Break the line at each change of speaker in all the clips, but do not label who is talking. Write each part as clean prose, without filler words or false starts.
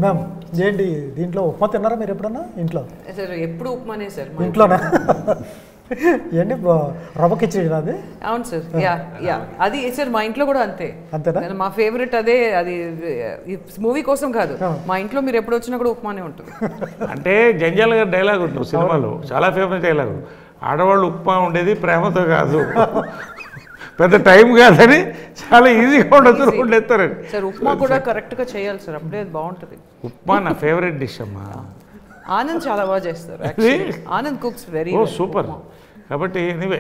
Ma'am ఏంటి దీంట్లో ఉప్మా తిన్నారా మీరు ఎప్పుడన్నా ఇంట్లో?
సార్ ఎప్పుడు ఉప్మానే సార్
ఇంట్లోనా? ఏంటి రవ్వ కిచడి అది?
అవును సార్, యా యా అది సార్ మా ఇంట్లో కూడా అంతే.
అంతేనా?
మా ఫేవరెట్ అదే. అది మూవీ కోసం కాదు, మా ఇంట్లో మీరు ఎప్పుడు వచ్చినా కూడా ఉప్మానే ఉంటుంది.
అంటే జంజాల గారి డైలాగ్ ఉంటుంది సినిమాలో, చాలా ఫేమస్ డైలాగ్. ఆడవాళ్ళు ఉప్మా ఉండేది ప్రేమతో కాదు, పెద్ద టైం కాదని చాలా ఈజీగా ఉండొచ్చు వండేస్తారండి.
సార్ ఉప్మా కూడా కరెక్ట్గా చేయాలి సార్, అప్పుడే అది బాగుంటుంది.
ఉప్మా నా ఫేవరెట్ డిష్ అమ్మా.
ఆనంద్ చాలా బాగా చేస్తారు. Anand cooks very
super. కాబట్టి ఎనీవే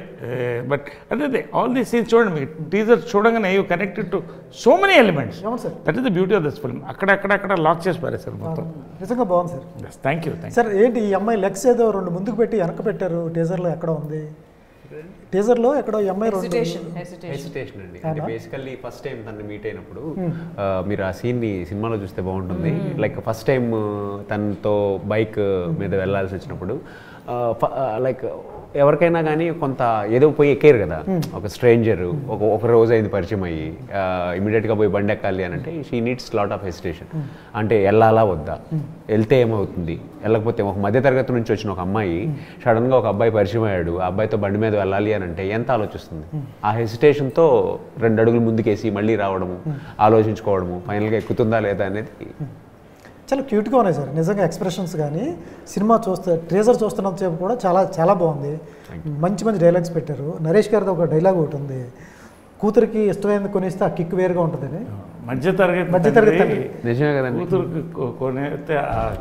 బట్ అదే ఆల్ దీస్ సీన్స్ చూడండి, మీకు టీజర్ చూడగానే you connected to so many elements. That is the beauty of this film. అక్కడ లాక్ చేసి పారేసారు మొత్తం.
నిజంగా బాగుంది సార్.
Thank you.
సార్ ఏంటి ఈ అమ్మాయి లెగ్స్ ఏదో 2 ముందుకు పెట్టి వెనక పెట్టారు, టీజర్లో ఎక్కడ ఉంది? టీజర్లో ఎక్కడో ఈ అమ్మాయి
హెసిటేషన్ అండి. అంటే బేసికల్లీ ఫస్ట్ టైం తనని మీట్ అయినప్పుడు మీరు ఆ సీన్ని సినిమాలో చూస్తే బాగుంటుంది. లైక్ ఫస్ట్ టైం తనతో బైక్ మీద వెళ్ళాల్సి వచ్చినప్పుడు లైక్ ఎవరికైనా కానీ కొంత ఏదో పోయి ఎక్కారు కదా, ఒక స్ట్రేంజర్ ఒక రోజు అయింది పరిచయం అయ్యి ఇమీడియట్గా పోయి బండి ఎక్కాలి అని అంటే she needs lot of hesitation. అంటే వెళ్ళాలా వద్దా, వెళ్తే ఏమవుతుంది, వెళ్ళకపోతే ఒక మధ్యతరగతి నుంచి వచ్చిన ఒక అమ్మాయి సడన్గా ఒక అబ్బాయి పరిచయం అయ్యాడు, ఆ అబ్బాయితో బండి మీద వెళ్ళాలి అని అంటే ఎంత ఆలోచిస్తుంది. ఆ హెసిటేషన్తో 2 అడుగులు ముందుకేసి మళ్ళీ రావడము, ఆలోచించుకోవడము, ఫైనల్గా ఎక్కుతుందా లేదా అనేది
చాలా క్యూట్గా ఉన్నాయి సార్. నిజంగా ఎక్స్ప్రెషన్స్ కానీ సినిమా ట్రేజర్ చూస్తున్నంతసేపు కూడా చాలా చాలా బాగుంది. మంచి మంచి డైలాగ్స్ పెట్టారు. నరేష్ గారితో ఒక డైలాగ్ ఒకటి ఉంది, కూతురికి ఇష్టమైనది కొనిస్తే ఆ కిక్ వేరుగా ఉంటుందని.
మధ్యతరగతి
నిజమే కదండి,
కూతురికి కొనిస్తే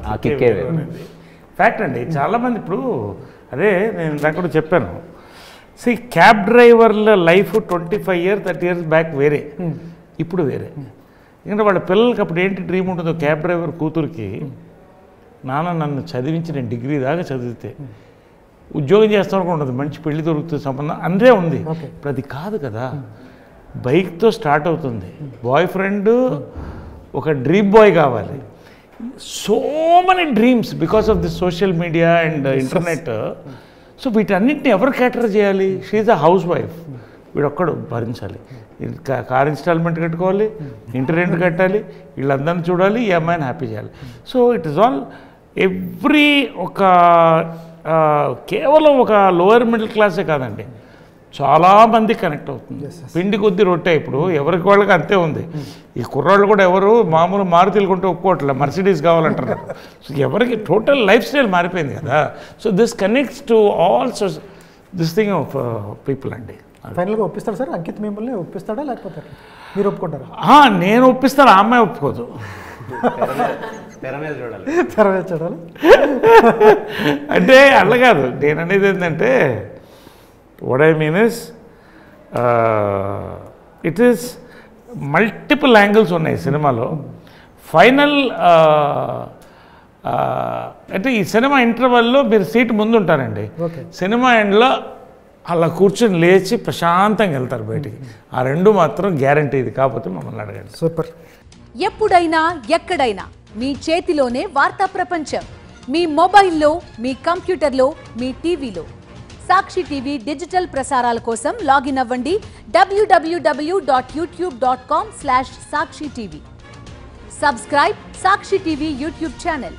ఆ కిక్ ఫ్యాక్ట్ అండి. చాలామంది ఇప్పుడు అదే నేను అక్కడ చెప్పాను, క్యాబ్ డ్రైవర్ల లైఫ్ 25 years 30 years బ్యాక్ వేరే, ఇప్పుడు వేరే. ఎందుకంటే వాళ్ళ పిల్లలకి అప్పుడు ఏంటి డ్రీమ్ ఉంటుందో, క్యాబ్ డ్రైవర్ కూతురికి నాన్న నన్ను చదివించి నేను డిగ్రీ దాకా చదివితే ఉద్యోగం చేస్తాను ఉండదు, మంచి పెళ్లి దొరుకుతుంది, సంబంధం అందే ఉంది. ఇప్పుడు అది కాదు కదా, బైక్తో స్టార్ట్ అవుతుంది. బాయ్ ఫ్రెండ్ ఒక డ్రీమ్ బాయ్ కావాలి. So many dreams because of the social media and internet. So వీటన్నిటిని ఎవరు క్యాటర్ చేయాలి? She is a house wife, వీడొక్కడు భరించాలి. కార్ ఇన్స్టాల్మెంట్ కట్టుకోవాలి, ఇంటి రెంట్ కట్టాలి, వీళ్ళందరినీ చూడాలి, ఈ అమ్మాయిని హ్యాపీ చేయాలి. So it is all every ఒక కేవలం ఒక లోయర్ మిడిల్ క్లాసే కాదండి, చాలామంది కనెక్ట్ అవుతుంది. పిండి కొద్ది రొట్టె. ఇప్పుడు ఎవరికి వాళ్ళకి అంతే ఉంది. ఈ కుర్రాళ్ళు కూడా ఎవరు మామూలు మారుతీలు కొంటే ఒప్పుకోవట్లే, మర్సిడీస్ కావాలంటున్నారు. సో ఎవరికి టోటల్ లైఫ్ స్టైల్ మారిపోయింది కదా. So this connects to all this thing of people అండి.
ఫైనల్గా ఒప్పిస్తాడు సార్ అంకిత్, మిమ్మల్ని ఒప్పిస్తాడా లేకపోతే మీరు ఒప్పుకుంటారా?
నేను ఒప్పిస్తాను, ఆ అమ్మాయి ఒప్పుకోదు.
తెర మీద
చూడాలి
అంటే అట్లా కాదు. నేను అనేది ఏంటంటే what I mean is it is multiple angles ఉన్నాయి సినిమాలో. ఫైనల్ అంటే ఈ సినిమా ఇంటర్వెల్లో మీరు సీట్ ముందు ఉంటారండి, సినిమా ఎండ్లో అలా కూర్చొని లేచి ప్రశాంతంగా వెళ్తారు బయటికి. ఆ 2 మాత్రం గ్యారంటీ. ఇది కాకపోతే మమ్మల్ని అడగండి.
సూపర్.
ఎప్పుడైనా ఎక్కడైనా మీ చేతిలోనే వార్తా ప్రపంచం, మీ మొబైల్లో, మీ కంప్యూటర్లో, మీ టీవీలో. సాక్షి టీవీ డిజిటల్ ప్రసారాల కోసం లాగిన్ అవ్వండి www.youtube.com/సాక్షి టీవీ. సబ్స్క్రైబ్ సాక్షి టీవీ యూట్యూబ్ ఛానల్.